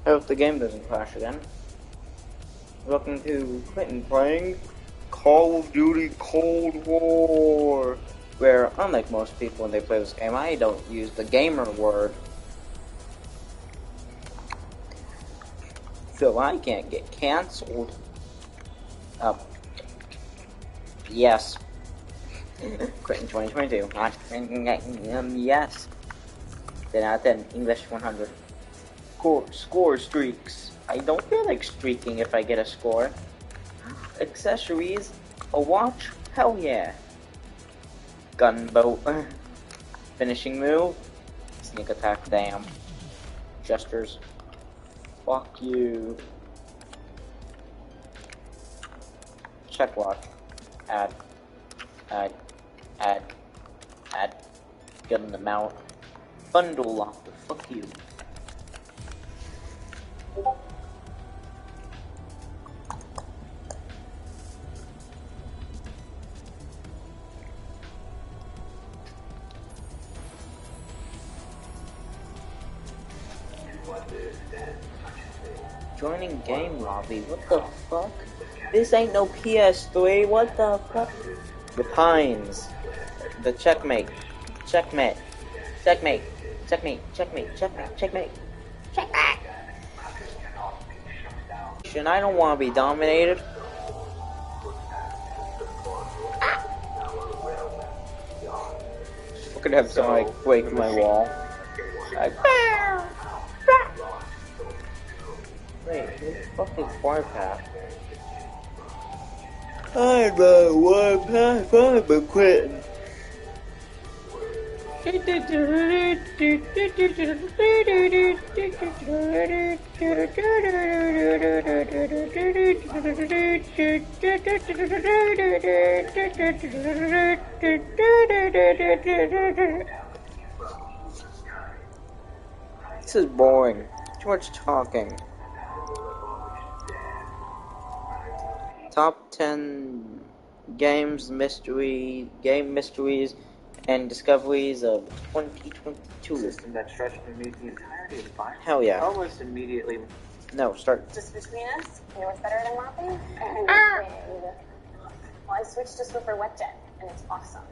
hope the game doesn't crash again. Welcome to Clinton playing Call of Duty Cold War, where, unlike most people when they play this game, I don't use the gamer word. So I can't get cancelled. Yes. Clinton 2022. Yes. 10 out of 10. English 100. Score streaks. I don't feel like streaking if I get a score. Accessories. A watch. Hell yeah. Gunboat. Finishing move. Sneak attack. Damn. Gestures. Fuck you. Check watch. Add. Gun them out. Bundle locker. Fuck you. Joining game lobby. What the fuck? This ain't no PS3. What the fuck? The Pines. The checkmate. Checkmate. Checkmate. Checkmate. Checkmate. Checkmate. Checkmate. Checkmate. I don't want to be dominated. I could have someone like break my wall. Like, wait, who's fucking warpath? I'm a warpath, I'm a quitting. This is boring. Too much talking. Top 10 game mysteries and discoveries of 2022. System that stretched to meet the entirety of the fire. Hell yeah. Almost immediately. No, start. Just between us, you know what's better than mopping? Well, I switched to Swiffer WetJet, and it's awesome.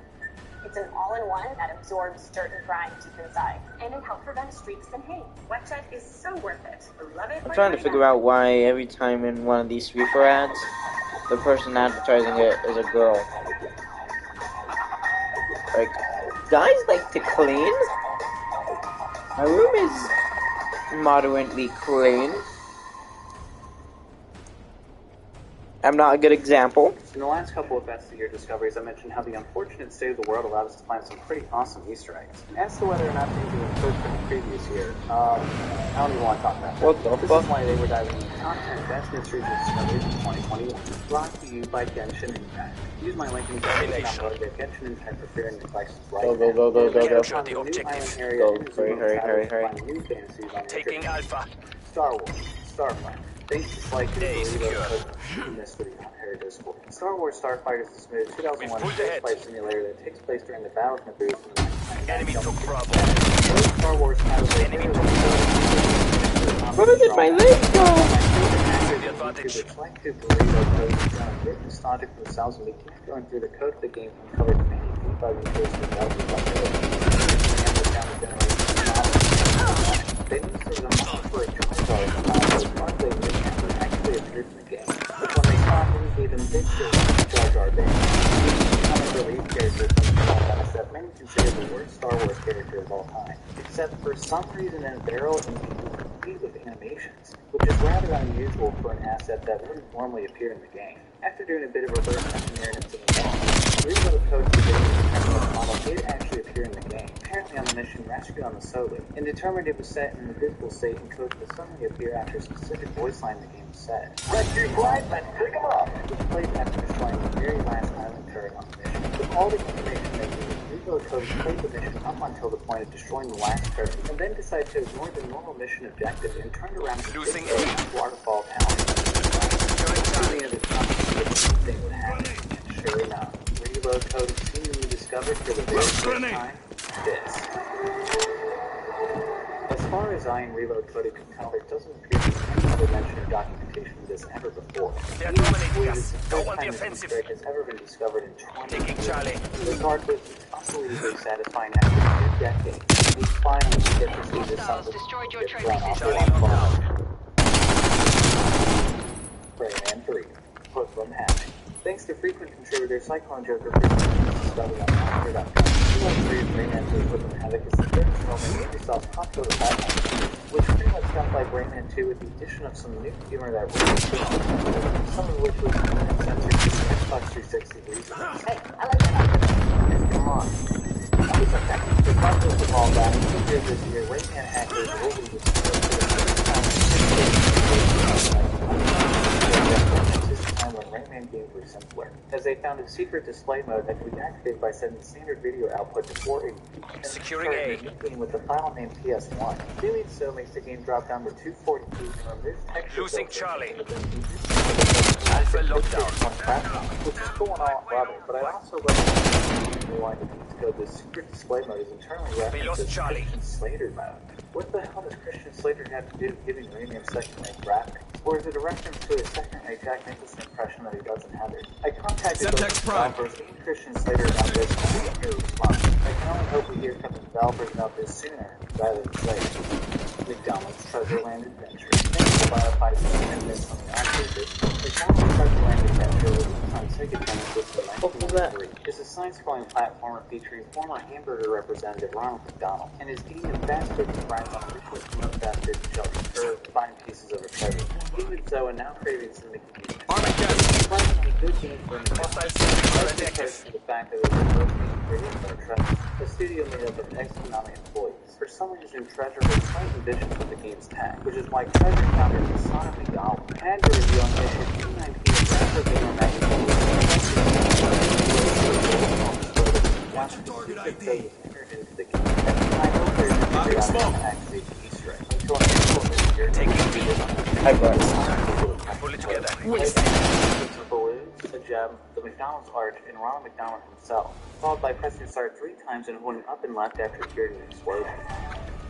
It's an all-in-one that absorbs dirt and grime deep inside, and it helps prevent streaks and haze. WetJet is so worth it. Love it. I'm trying to figure out why every time in one of these sweeper ads, the person advertising it is a girl. Like, guys like to clean? My room is moderately clean. I'm not a good example. In the last couple of Best of Year discoveries, I mentioned how the unfortunate state of the world allowed us to find some pretty awesome Easter eggs. As to whether or not these were code from the previous year, I don't even want to talk about that. What the This fuck? is why they were diving into top 10 best mysteries and discoveries in 2021. Brought to you by Genshin Impact. Use my link in the description download to get Genshin Impact for free on your devices right Go. Capture the objective. Go, hurry. Taking Alpha. Star Wars, Starfighter. Thanks to Spike and mystery on Harry Discord. Star Wars Starfighter is a smooth 2001 spaceflight simulator that takes place during the Battle of Naboo from the 1999 Enemy took Bravo. Star Wars Enemy took Where did my leg go? the advantage. The collective burrito code is done very nostalgic for themselves, and we keep going through the code of the game and covered many debugging tools for developers like they use the model for a counterpart of they actually appeared in the game. When they stopped, we gave them big Jar Jar Binks. Comic relief character from Final Fantasy that many consider the worst Star Wars character of all time. Except for some reason in a barrel and complete with animations, which is rather unusual for an asset that wouldn't normally appear in the game. After doing a bit of reverse engineering into the game, reload code for the model did actually appear in the game, apparently on the mission Rescue on the Solo, and determined it was set in the visible state and code would suddenly appear after a specific voice line the game said. Rescue flight, let's pick them up! Which played after destroying the very last island turret on the mission. With all the information they needed, reload code played the mission up until the point of destroying the last turret, and then decided to ignore the normal mission objective and turned around to Losing a waterfall town. Thing would happen. And sure enough, reload code seemingly discovered for the very first time this. As far as I and reload code can tell, there doesn't appear to be documentation of this ever before. They're Even dominating this us. is the Go first on the time this offensive. Easter egg has ever been discovered in 20 Taking years. Charlie. Regardless, it's unbelievably satisfying after 2 decades. We finally get to see this Hostiles something destroyed your get trophy thrown off the Charlie line. locked down. Rayman 3, Hoodlum Hatching. Thanks to frequent contributor Cyclone Joker for this study on Monster.com. 203 of Rayman 2 Hoodlum Havoc is the third installment in Ubisoft's popular platform, which pretty much sounds like Rayman 2 with the addition of some new humor that Rayman 2 some of which was censored to the Xbox 360 release. Hey, I like that. Come on. It's okay. Regardless of all that, earlier this year, Rayman hackers will be discovered for the first time when Rayman games were simpler, as they found a secret display mode that could be activated by setting the standard video output to 480 and Securing A. a new game with the file name PS1. Doing so makes the game drop down to 240p and removes texture Losing filters Charlie. and the Alpha lockdown. which is cool and all, love it, but I also love the rewind to code this secret display mode is internally We lost referenced as Charlie. Christian Slater mode. What the hell does Christian Slater have to do with giving Rayman second-rate graphics? Or is it a reference to a second-rate Jack Nicholson impression that he doesn't have it? I contacted both developers and Christian Slater about this and I didn't hear a response. I can only hope we hear from the developers about this sooner rather than later. McDonald's Treasureland Adventure. Thanks to Biophy's amendments on the arcade disc, McDonald's Treasureland Adventure was released on Sega Genesis in 1993. It's a side-scrolling platformer featuring former hamburger representative Ronald McDonald and is game of fast food fries on a ritual to promote fast food shelter or find pieces of a treasure. Even so, and now craving some McDonald's. Surprisingly good game for an to the fact that it was the first game created for Treasure, a studio made up of ex-Konami employees. For some reason, Treasure was quite ambitious with the game's tag, which is why Treasure founder Masada Migawa had to reveal on issue 219 of Retro Gamer magazine target ID. Into the game. At the time, no players could figure out how to activate the Easter egg until an actual this year. Taking B. Hi, bro. Pull it together. The balloons, a gem, the McDonald's arch, and Ronald McDonald himself, followed by pressing start 3 times and holding up and left after hearing an explosion,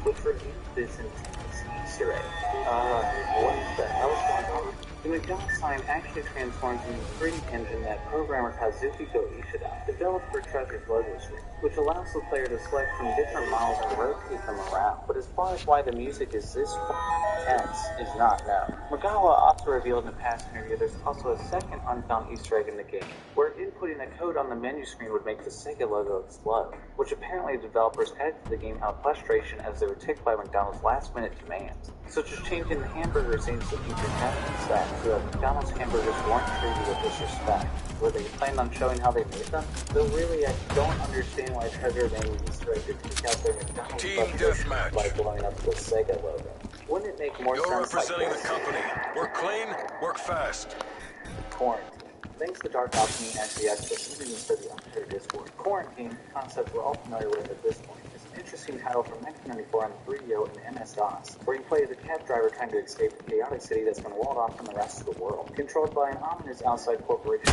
which revealed this intense Easter egg. What the hell is going on? The McDonald's sign actually transforms into a 3D engine that programmer Kazuhiko Ishida developed for Treasure's logo screen, which allows the player to select from different models and rotate them around. But as far as why the music is this intense is not known. Migawa also revealed in a past interview there's also a second unfound Easter egg in the game, where inputting a code on the menu screen would make the Sega logo explode, which apparently the developers added to the game out of frustration as they were ticked by McDonald's last-minute demands, such as changing the hamburger scenes to feature captain staff so that McDonald's hamburgers weren't treated with disrespect. Were they planned on showing how they made them? Though really, I don't understand why Treasure made an Easter egg to take out their McDonald's Team frustration deathmatch. by blowing up the Sega logo. Wouldn't it make more You're sense like representing the this? company. Work clean, work fast. Quarantine. Thanks to Dark Alchemy and SVX for submitting this for the Unfair Discord. Quarantine, a concept we're all familiar with at this point, is an interesting title from 1994 on the 3DO and MS-DOS, where you play as a cab driver trying to escape a chaotic city that's been walled off from the rest of the world, controlled by an ominous outside corporation.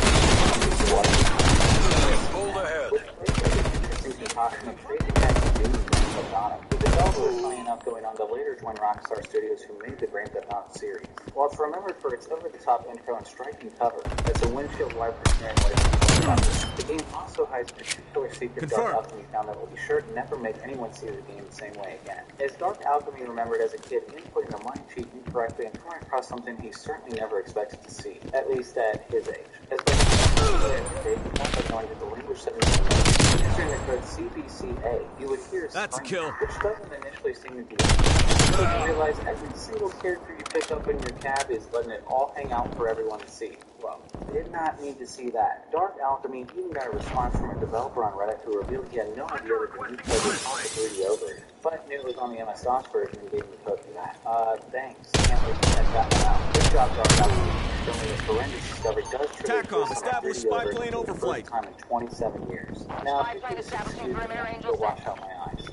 Hold ahead. Which plays like an interesting concoction of trading tax and doom from Madonna. The developer was funny enough going on to later join Rockstar Studios, who made the Grand Theft Auto series. While it's remembered for its over-the-top intro and striking cover, it's a windshield wiper snaring away from the game also hides particular secret Dark Alchemy found that will be sure to never make anyone see the game the same way again. As Dark Alchemy remembered as a kid inputting a mind cheat incorrectly and coming across something he certainly never expected to see, at least at his age. As they also going to the language that was entering the code CBCA, you would hear That's a screaming, kill. which doesn't initially seem to be until you realize every single character you pick up in your cab is letting it all hang out for everyone to see. Well, did not need to see that. Dark Alchemy even got a response from a developer on Reddit who revealed he had no idea that the new code was on the 3DO version, but knew it was on the MS-DOS version and gave him the code for that. Thanks. Can't wait to check that one out. Good job, Dark Alchemy. Showing this horrendous discovery does trigger TACOM, establish spy plane for the overflight. first time in 27 years. Now, if you Spy plane could establishing excuse me, perimeter, I'll Angel wash out my eyes.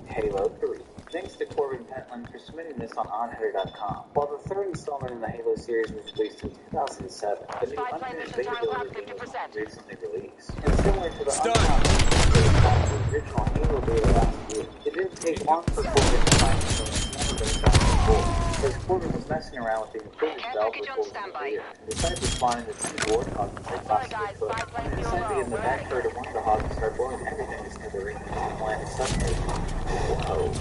Halo 3. Thanks to Corbin Pentland for submitting this on OnHeader.com. While the third installment in the Halo series was released in 2007, the new Spy plane unfinished mission beta time build of the game was 50%. recently released. And similar to the Stun. the original Halo beta last year, it didn't take long for Corbin to find something that's never been found before. The This Porter was messing around with the improved developer tools in the rear, and decided to spawn into 2 warthogs and take off to the foot. He decided to get in the back turret of one of the hogs and start blowing everything to smithereens and landed suddenly. Whoa.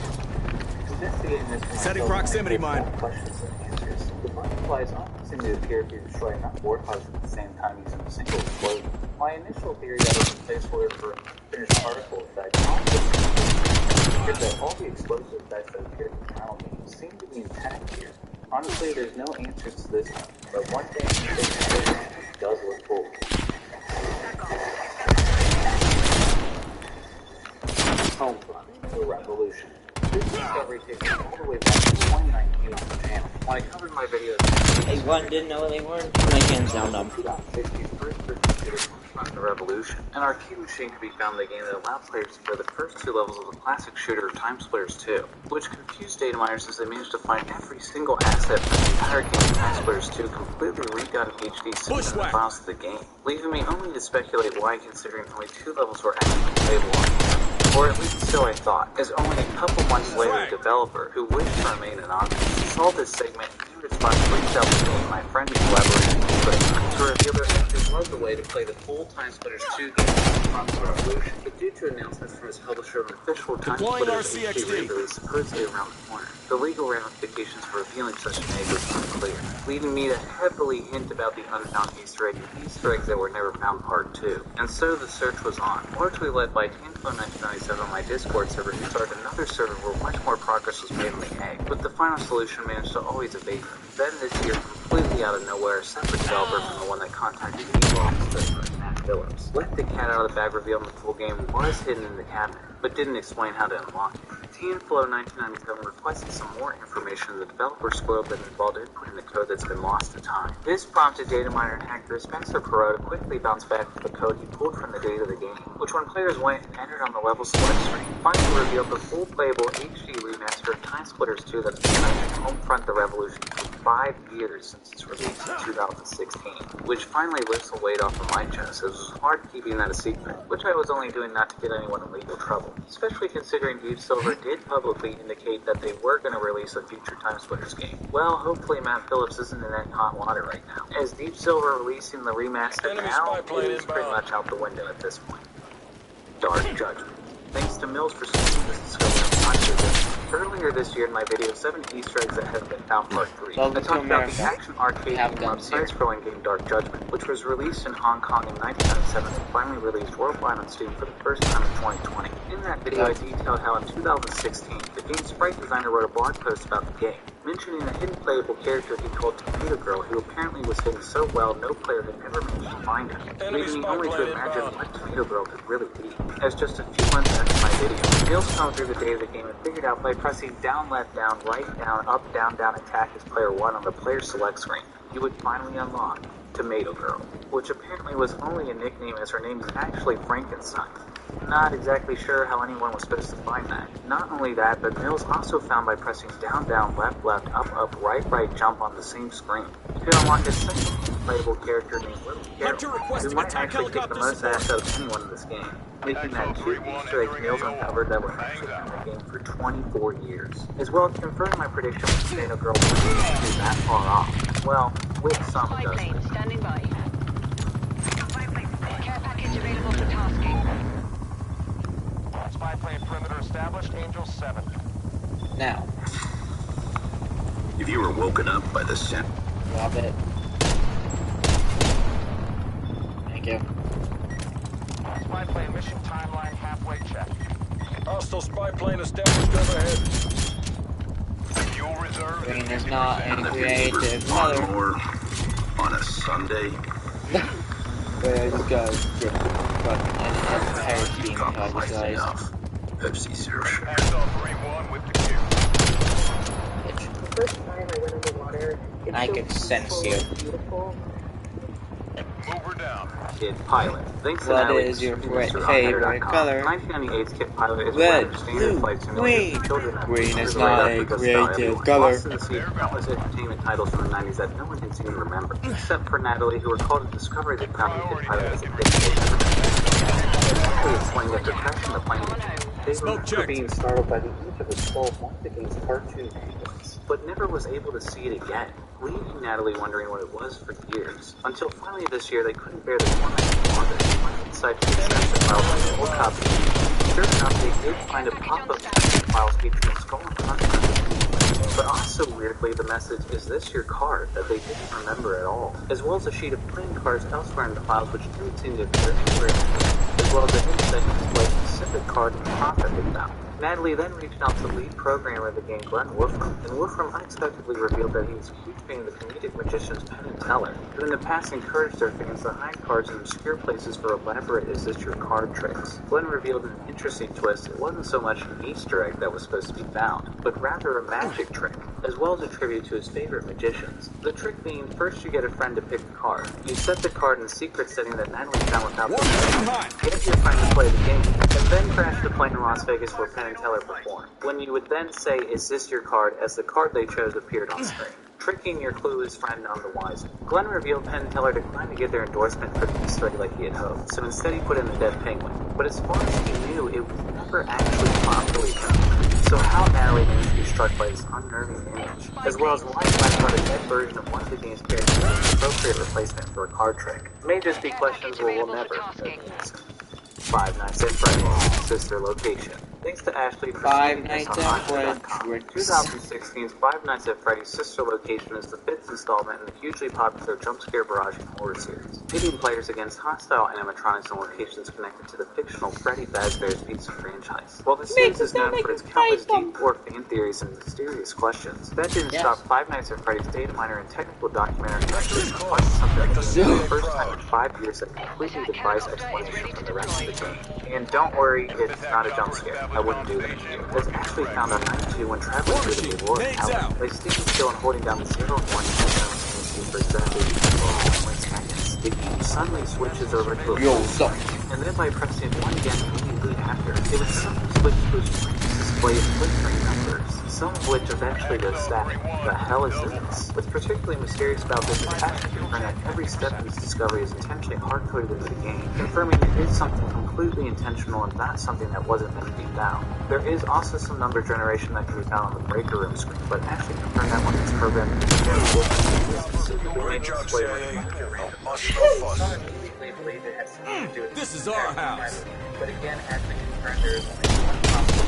Investigating this for myself, Setting proximity mine. Questions and answers. The butterflies often seem to appear if you destroy enough warthogs at the same time using a single explosion. My initial theory that it was a placeholder for a finished particle effect appeared that all the explosive effects that appeared in the final game seem to be intact here. Honestly, there's no answers to this one, but one thing does look cool. Homefront, the Revolution. This discovery takes me all the way back to 2019 on the channel. When I covered my videos, A1 didn't know what they were. My hands down them. 2015 first Homefront, the Revolution. An arcade machine could be found in the game that allowed players to play the first 2 levels of the classic shooter Time Splitters 2, which confused data miners as they managed to find every single asset from the entire game of Time Splitters 2 completely redone in HD scenes in the files of the game, leaving me only to speculate why, considering only 2 levels were actually playable on game. Or at least so I thought, as only a couple months later a developer, who wished to remain anonymous, saw this segment and in response reached out to me and my friend who collaborated to reveal their actors loved the way to play the full Time Splitters 2 game on the Revolution. But due to announcements from his publisher of an official Time Splitters HD release supposedly around the corner, the legal ramifications for revealing such an egg was unclear, leading me to heavily hint about the unfound Easter eggs that were never found part 2. And so the search was on, largely led by Tanflow1997 on my Discord server, who started another server where much more progress was made on the egg, but the final solution managed to always evade them. Then this year, completely out of nowhere, a separate developer from the one that contacted me, Matt Phillips, let the cat out of the bag, revealing the full game was hidden in the cabinet, but didn't explain how to unlock it. Tanflow1997 requested some more information, and the developer spoiled that involved inputting the code that's been lost to time. This prompted data miner and hacker Spencer Perot to quickly bounce back to the code he pulled from the data of the game, which when players went and entered on the level select screen, finally revealed the full playable HD remaster of Time Splitters 2 that's been running Homefront the Revolution for 5 years since its release in 2016, which finally lifts the weight off of my chest, as it was hard keeping that a secret, which I was only doing not to get anyone in legal trouble, especially considering Deep Silver did publicly indicate that they were going to release a future Time Splitters game. Well, hopefully Matt Phillips isn't in any hot water right now, as Deep Silver releasing the remaster now is pretty much out the window at this point. Dark Judgment. Thanks to Mills for sending this discovery on this. Earlier this year in my video, 7 Easter eggs that haven't been found part 3, I talked about the action arcade side-scrolling game Dark Judgment, which was released in Hong Kong in 1997 and finally released worldwide on Steam for the first time in 2020. In that video, I detailed how in 2016, the game's sprite designer wrote a blog post about the game, mentioning a hidden playable character he called Tomato Girl, who apparently was hidden so well no player had ever managed to find her, leading me only to imagine what Tomato Girl could really be. As just a few months after my video, Neil found through the data of the game and figured out by pressing down, left, down, right, down, up, down, down, attack as player 1 on the player select screen, you would finally unlock Tomato Girl, which apparently was only a nickname as her name is actually Frankenstein. Not exactly sure how anyone was supposed to find that. Not only that, but Mills also found by pressing down, down, left, left, up, right, right, jump on the same screen, you could unlock a second playable character named Little Carol, who might actually take the most ass out of anyone in this game, making that 2 Easter eggs Mills uncovered that were actually in the game for 24 years. As well as confirming my prediction with Tomato Girl wouldn't be that far off. Well, with some adjustment. Standing by. Care package available for tasking. Spy plane perimeter established, Angel 7. Now. If you were woken up by the scent. Drop it. Thank you. Spy plane mission timeline halfway check. Hostile spy plane established overhead. Fuel reserve. Green is not a creative mother. On a Sunday. Where I just go get fucking entire team guys. Pepsi Zero. Hands off 3-1 with the Q. The first time I went underwater, I could sense you. beautiful. Move her down. Kid Pilot. Thanks What to is your favorite color? 1998's Kid Pilot is Red, one standard flight blue, simulator green. for children. Green is not a creative color. Lost in the sea of countless entertainment titles from the 90s that no one can seem to remember, except for Natalie, who recalled a discovery that found Kid Pilot as a big explained that the crash in the plane They Smoke remember checked. being startled by the image of a skull once against cartoon penguins, but never was able to see it again, leaving Natalie wondering what it was for years. Until finally this year, they couldn't bear the torment any longer. One decided to access the files on the old copy. Sure enough, they did find a pop-up files featuring a skull and content. But also weirdly, the message, "Is this your card?" that they didn't remember at all, as well as a sheet of playing cards elsewhere in the files which didn't seem to appear anywhere, as well as a hint that displayed a specific card in the profit they found. Natalie then reached out to lead programmer of the game, Glenn Wolfram, and Wolfram unexpectedly revealed that he was a huge fan of the comedic magicians Penn and Teller, who in the past encouraged their fans to hide cards in obscure places for elaborate "is this your card" tricks. Glenn revealed in an interesting twist it wasn't so much an Easter egg that was supposed to be found, but rather a magic trick, as well as a tribute to his favorite magicians. The trick being, first you get a friend to pick a card. You set the card in a secret setting that Natalie found without get your friend to play the game, and then crash the plane in Las Vegas where Penn and Teller performed. When you would then say, "Is this your card?" as the card they chose appeared on screen, tricking your clueless friend none the wiser. Glenn revealed Penn and Teller declined to give their endorsement for the Easter egg like he had hoped, so instead he put in the dead penguin. But as far as he knew, it was never actually properly done. So how Natalie managed to be struck by this unnerving image, as well as why Glenn thought a dead version of one of the game's characters was an appropriate replacement for a card trick, may just be questions we'll never answer. Five Nights at Freddy's sister location. Thanks to Ashley for Five seeing this Nights on at iPhone.com. Freddy's. 2016's Five Nights at Freddy's sister location is the fifth installment in the hugely popular jump scare barrage and horror series, pitting players against hostile animatronics and locations connected to the fictional Freddy Fazbear's Pizza franchise. While the series is known for its countless deep lore fan theories and mysterious questions, that didn't stop Five Nights at Freddy's data miner and technical documentary directors from finding something that was the first time in 5 years that completely defies explanation from the rest of the game. And don't worry, it's not a jump scare. I wouldn't do that to you. It's actually found on night 2 when traveling through the Aurora Tower. By standing still and holding down the 0 and 1 for exactly 12 seconds, the game suddenly switches over to a full and then by pressing 1 again immediately after, it would suddenly switch to a screen display of flickering numbers, some of which eventually go static. The hell is this? What's particularly mysterious about this is Ashley confirmed that every step in this discovery is intentionally hard-coded into the game, confirming it is something completely intentional and not something that wasn't meant to be found. There is also some number generation that can be found on the breaker room screen, but Ashley confirmed that when it's programmed in the Great job, CIA. Must no fun. This is our house. But again, Ashley confirmed there is only one possible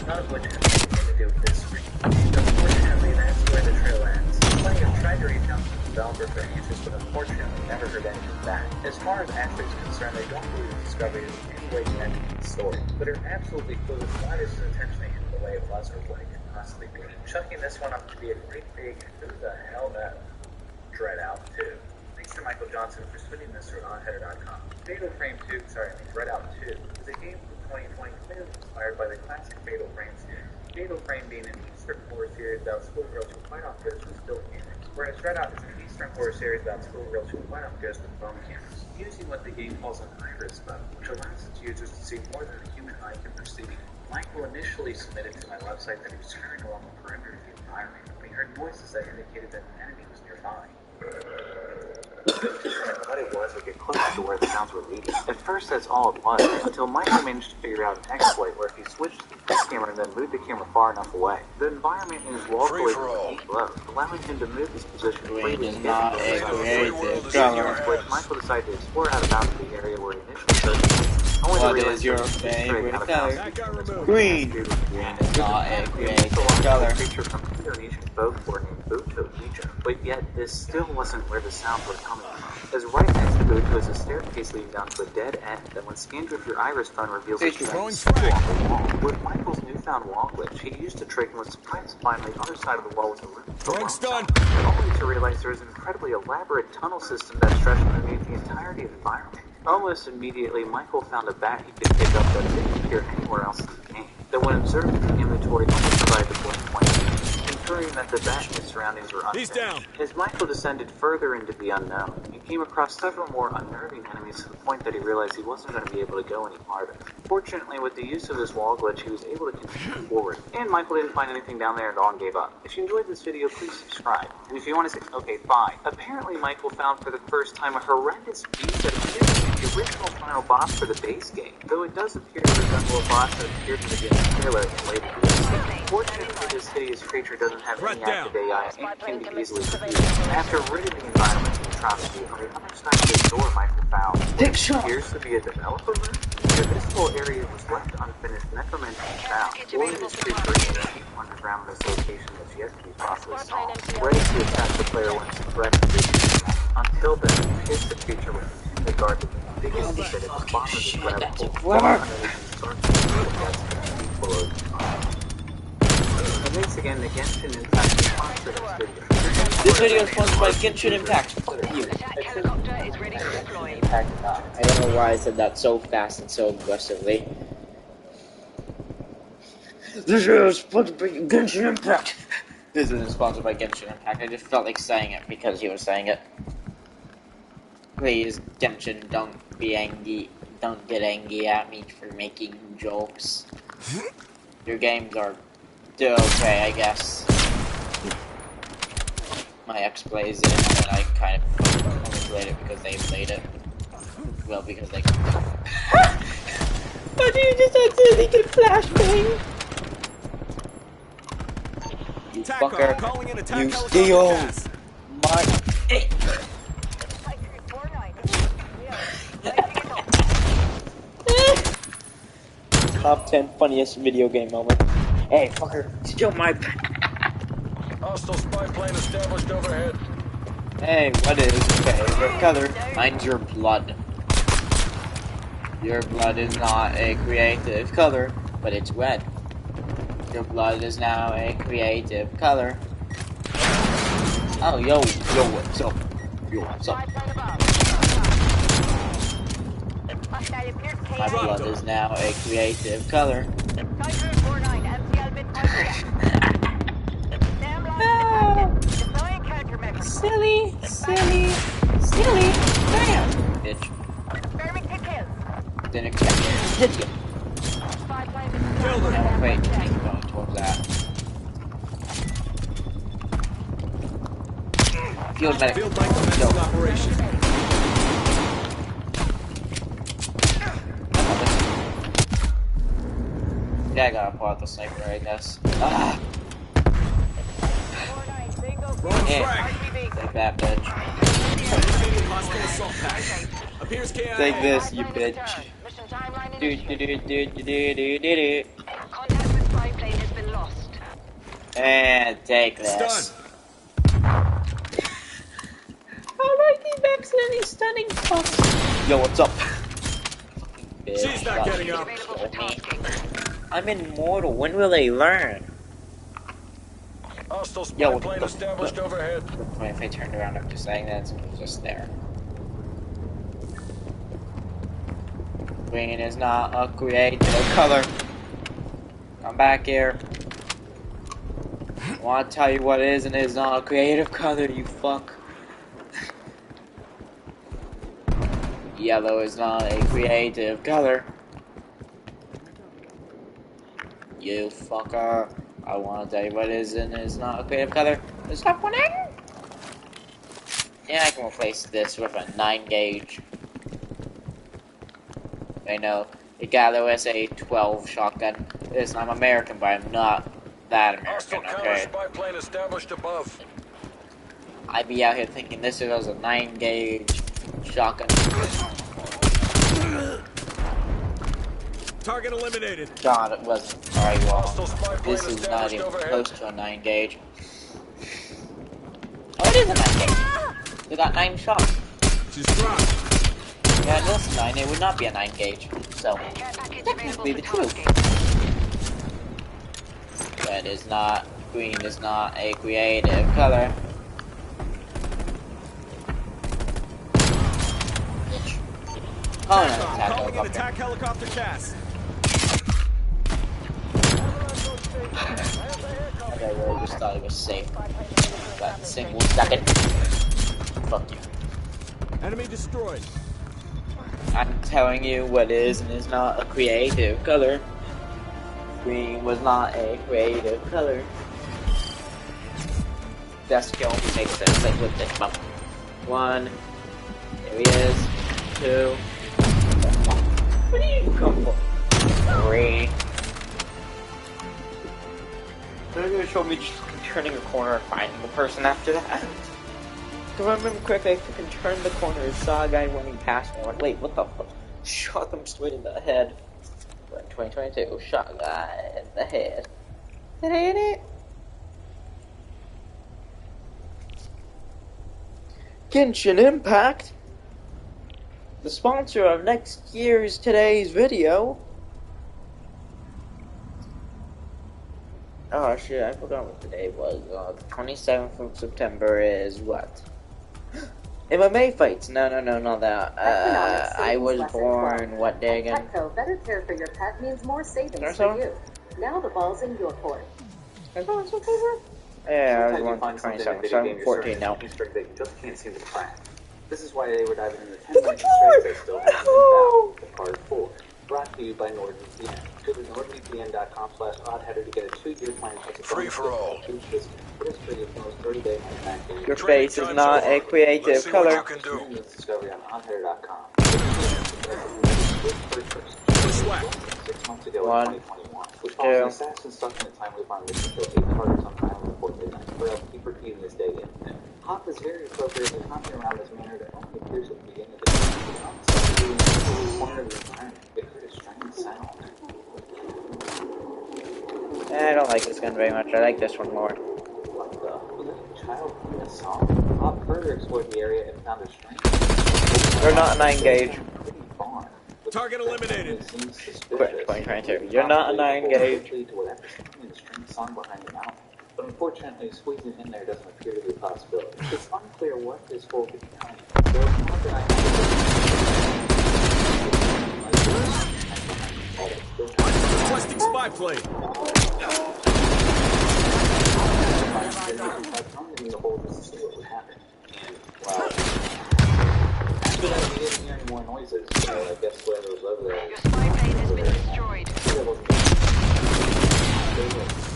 none of which has anything to do with this screen. Unfortunately, that's where the trail ends. Plenty have tried to reach out to the developer for answers, but unfortunately never heard anything back. As far as Ashley is concerned, they don't believe the discovery is in any way connected to the story, but are absolutely clueless why this is intentionally hidden the way it was or what it could possibly be. Chucking this one up to be a great big who the hell knows. Dread Out 2. Thanks to Michael Johnson for spinning this through onheader.com. Dread Out 2 is a game from 2020 clearly inspired by the classic Fatal Frame series. Fatal Frame being an Eastern horror series about schoolgirls who fight off ghosts with still cameras, whereas Dread Out is an Eastern horror series about schoolgirls who fight off ghosts with phone cameras, using what the game calls an iris mode, which allows its users to see more than the human eye can perceive. Michael initially submitted to my website that he was scurrying along the perimeter of the environment when he heard noises that indicated that an enemy was nearby. What it was would get closer to where the sounds were leading. At first, that's all it was, until Michael managed to figure out an exploit where if he switched the camera and then moved the camera far enough away, the environment in his wall would glow, allowing him to move his position freely and get which Michael decided to explore out about the area where he initially searched. What is your favorite color? Green. Green is not a creative color. Picture from Indonesian folk named Buto Hija, but yet this still wasn't where the sounds were coming from. As right next to Buto is a staircase leading down to a dead end that when scanned with your iris phone reveals a strange stool on the wall. With Michael's newfound wall glitch, he used a trick and was surprised to find the other side of the wall was a room. Only to realize there was an incredibly elaborate tunnel system that stretched underneath the entirety of the environment. Almost immediately, Michael found a bat he could pick up that didn't appear anywhere else in the game, that when observed in the inventory only provided the point, confirming that the bat and his surroundings were unknown. He's down! As Michael descended further into the unknown, he came across several more unnerving enemies to the point that he realized he wasn't going to be able to go any farther. Fortunately, with the use of his wall glitch, he was able to continue forward, and Michael didn't find anything down there at all and gave up. If you enjoyed this video, please subscribe. And if you want to say, okay, fine. Apparently, Michael found for the first time a horrendous beast that appeared to be original final boss for the base game, though it does appear to resemble a boss that appeared in the game's trailer and later DLC. Fortunately, this hideous creature doesn't have any active AI and can be easily defeated. After ridding the environment of atrocity, on the other side of the door might be found what appears to be a developer room. If this whole area was left unfinished, necromancy is found, or it is prepared to keep underground in this location that's yet to be properly solved, ready to attack the player when it's threatened. Until then, hit the creature with the guard the biggest that its bomb is grabbable. And thanks again to Genshin Impact for sponsoring this video. This video is sponsored by Genshin Impact. Fuck you. Attack helicopter is ready to deploy. I don't know why I said that so fast and so aggressively. This video is sponsored by Genshin Impact. This isn't sponsored by Genshin Impact. I just felt like saying it because he was saying it. Please, Genshin, don't be angry. Don't get angry at me for making jokes. Your games are still okay, I guess. My ex plays it, and I kind of only played it because they played it. Well, because they. Why do you just accidentally get flashbang? You fucker! You steal my. Top 10 funniest video game moment. Hey, fucker, steal my. Hostile spy plane established overhead. Hey, what is your favorite color? Mine's your blood. Your blood is not a creative color, but it's red. Your blood is now a creative color. Oh, yo, what's up? Yo, what's up? My blood is now a creative color. Silly. Bam! Bitch. Didn't hit you. Wait, going towards that. Field medic. Operation. Yeah, I gotta pull out the sniper, I guess. Ah! Yeah. Take that, bitch. Take this, you bitch. Contact with spy plane has been lost. And take this. It's I like these accidentally stunning fucks. Yo, what's up? Bitch, She's not getting up. Available for tasking. I'm immortal. When will they learn? Hostile spy Yo, plane established overhead. If I turned around after saying that, it was just there. Green is not a creative color. Come back here. I want to tell you what it is and is not a creative color, you fuck. Yellow is not a creative color. You fucker. I want to tell you what it is and is not a creative color. Stop winning! Yeah, I can replace this with a 9 gauge. I know. The Gallo is a 12 shotgun. Listen, I'm American, but I'm not that Hostile American, counter okay? spy plane established above. I'd be out here thinking this was a 9 gauge shotgun. Target eliminated. God, it wasn't. Alright, well, Hostile spy plane this is not established even overhead. close to a 9 gauge. Oh, it is a 9 gauge. They got 9 shots. She's dropped. Yeah, it was 9. It would not be a 9 gauge. So, Care package that must be the available for truth. tasking. Red is not. Green is not a creative color. Oh no, attack Calling in helicopter. attack helicopter cast. Okay, I really just thought it was safe. That single second. Fuck you. Enemy destroyed. I'm telling you what is and is not a creative color. Green was not a creative color. Desk kill makes sense. Like with this bump. 1. There he is. 2. Where did you come from? Three. They're gonna show me just fucking turning a corner and finding the person after that. If I remember correctly, I fucking turned the corner and saw a guy running past me. I'm like, wait, what the fuck? Shot them straight in the head. We're in 2022. Shot a guy in the head. That ain't it. Genshin Impact, the sponsor of next year's today's video. Oh shit, I forgot what today was. The 27th of September is what? MMA fights. No, not that. I was born, what day again? Petco, better care for your pet means more savings for you. Now the ball's in your court. I thought it was October? Yeah, I was born on 27th, so I'm 14 now. That you just can't seem to crack. This is why they were diving into 10 million strikes they still haven't found. The Part 4. Brought to you by NordVPN. Go to nordvpn.com/oddheader to get a 2-year plan. Free for all. Your face is not a creative color. Discovery on oddheader.com. 6 months ago in 2021, which follows an assassin stuck in a timely bomb mission to kill 8 targets on time before midnight. Well, keep repeating this day in. Hop is very appropriately commenting around this manner that only appears at the beginning of the game. In the corner of the environment, it heard a strange sound. I don't like this gun very much. I like this one more. What the? Was it a child playing a song? Hop further explored the area and found a strange. You're not an engage. Target eliminated. Quit 2022. You're not an engage. But unfortunately, squeezing in there doesn't appear to be a possibility. It's unclear what this hole could be behind. Requesting spy plane. But I didn't hear any more noises, so I guess whoever was over there. Your spy plane has been destroyed.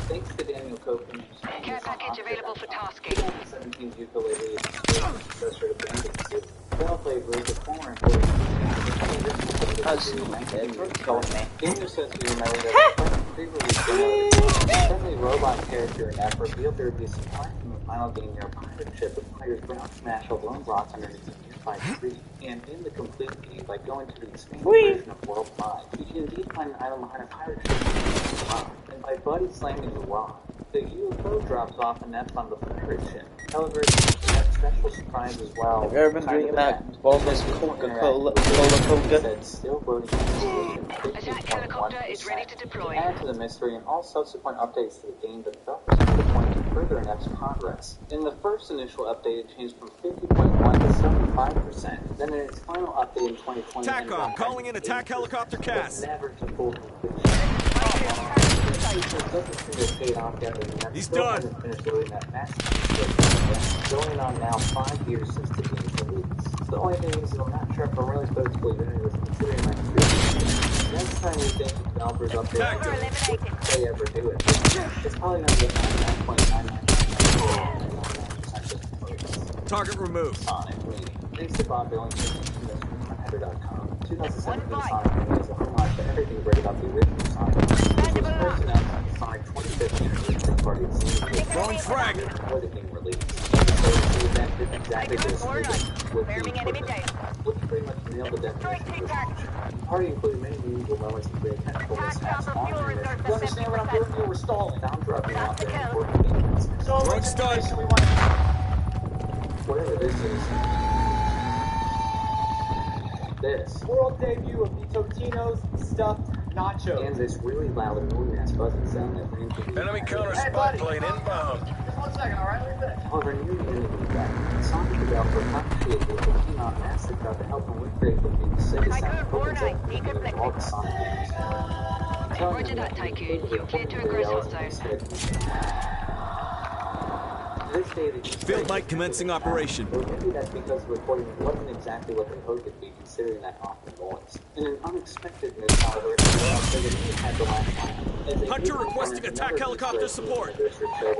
Thanks to Daniel Copeland. Care package available for tasking. 2017 ukulele is the successor to Bandit. Well played with the former employee. Daniel says he remembered that the pre-release friendly robot character in that revealed there would be a supply from the final game near a pirate ship with players ground smash of lone rocks underneath the nearby tree. And in the complete game, by going to the expanded version of World 5, you can indeed find an item behind a pirate ship. And by buddy slamming the rock, the UFO drops off and that's on the pirate ship. However, that special surprise as well. Have you ever been drinking that boneless Coca-Cola? Still voting Attack helicopter is ready to deploy. Add to the mystery and all subsequent updates to the game, the developers have point to further Inept's progress. In the first initial update, it changed from 50.1 to 75%. Then in its final update in 2020, TACOM calling in attack helicopter CAS. Never to full completion. He's done. Going on now 5 years since the game's release. The only thing is I'm not sure if I'm really close to Unity was considering my experience. Next time you think the developers update it, if they ever do it, it's probably going to be 99.99%. Target removed. Sonic Media. Thanks to Bob Billington from Header.com. 2017 Sonic Media is a homage to everything great about the original Sonic. Which was first announced at the Sonic 25th anniversary party at COD. Throwing frag. Before the game released. The event did exactly this with which pretty much nailed the definition of the party included many unusual moments of great technical mishaps on the mission. You understand what I'm doing here? We're stalling. Sound dropping out there important game announcements. Drone stun. Whatever this is. This. World debut of the Totino's stuffed nacho. And this really loud annoying-ass buzzing sound that ran through the Enemy counter spy plane inbound. Just 1 second, alright? Let me finish. However, near the end of the event, Sonic developer appreciated the Totino Massive crowd to help him recreate the new Sega sound opens up and all the Sonic games. Roger that, Tycoon. You're clear to aggressor zone. Field mic commencing operation. Or maybe that's because the recording wasn't exactly what they hoped it'd be, considering that often noise. In an unexpected miss, however, it had the last line. Hunter requesting attack helicopter support.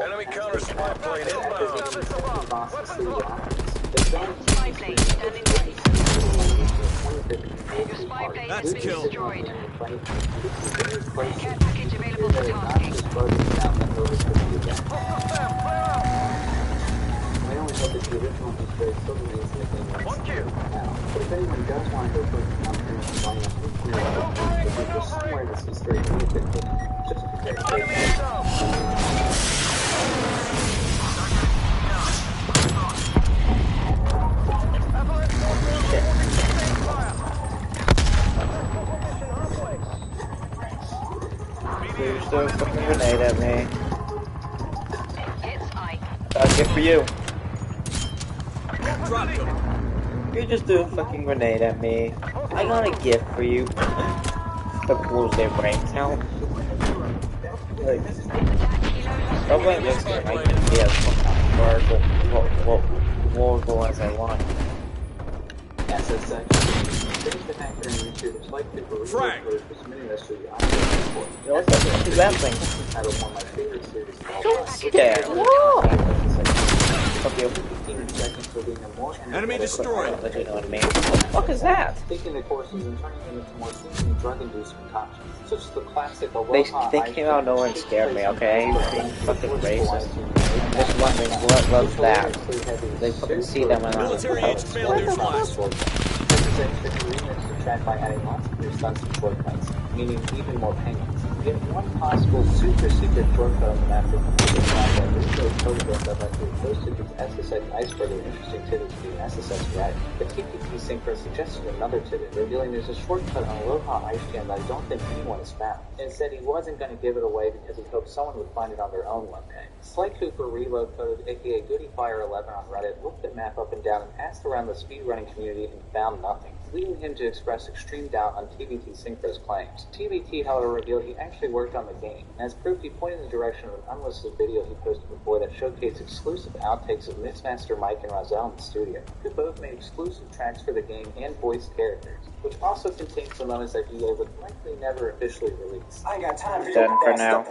Enemy counter spy plane inbound. Spy plane standing by. Your spy plane has been killed. destroyed. Care package available for tasking. I only hope that the original Easter egg still remains in the game now. But if anyone does want to go further down through the line of there's somewhere in this Easter egg may have been hidden. Just be very Please throw a fucking grenade at me. It's Ike. That's good for you. Drop them. You just threw a fucking grenade at me. I got a gift for you. That pulls their brains out. Like, probably this game I can be as horrible as I want. Frag! What the fuck is that thing? Yeah. Fuck you. Enemy destroyed. I don't know what I mean. What the fuck is that? Taking the courses and turning them into more seemingly drug-induced concoctions, such as the classic They came out of nowhere and scared me, okay? Being fucking racist. I'm just wondering what was that? They fucking see them and Military-aged failures last. Track by adding lots of new stunts and shortcuts, meaning even more penguins. Yet one possible super secret shortcut on the map for completing combat is really photographed that likely posted these SSX iceberg and interesting tidbits to the SSX rat. The TPP synchro suggested another tidbit, revealing there's a shortcut on Aloha Ice Jam that I don't think anyone has found. And said he wasn't going to give it away because he hoped someone would find it on their own one day. Slight Cooper Reload Code, aka GoodyFire11 on Reddit, looked the map up and down and asked around the speedrunning community and found nothing, leading him to express extreme doubt on TBT Synchro's claims. TBT, however, revealed he actually worked on the game, and as proof, he pointed in the direction of an unlisted video he posted before that showcased exclusive outtakes of Mixmaster Mike and Rozelle in the studio, who both made exclusive tracks for the game and voiced characters, which also contained some moments that EA would likely never officially release. I ain't got time for Done for now.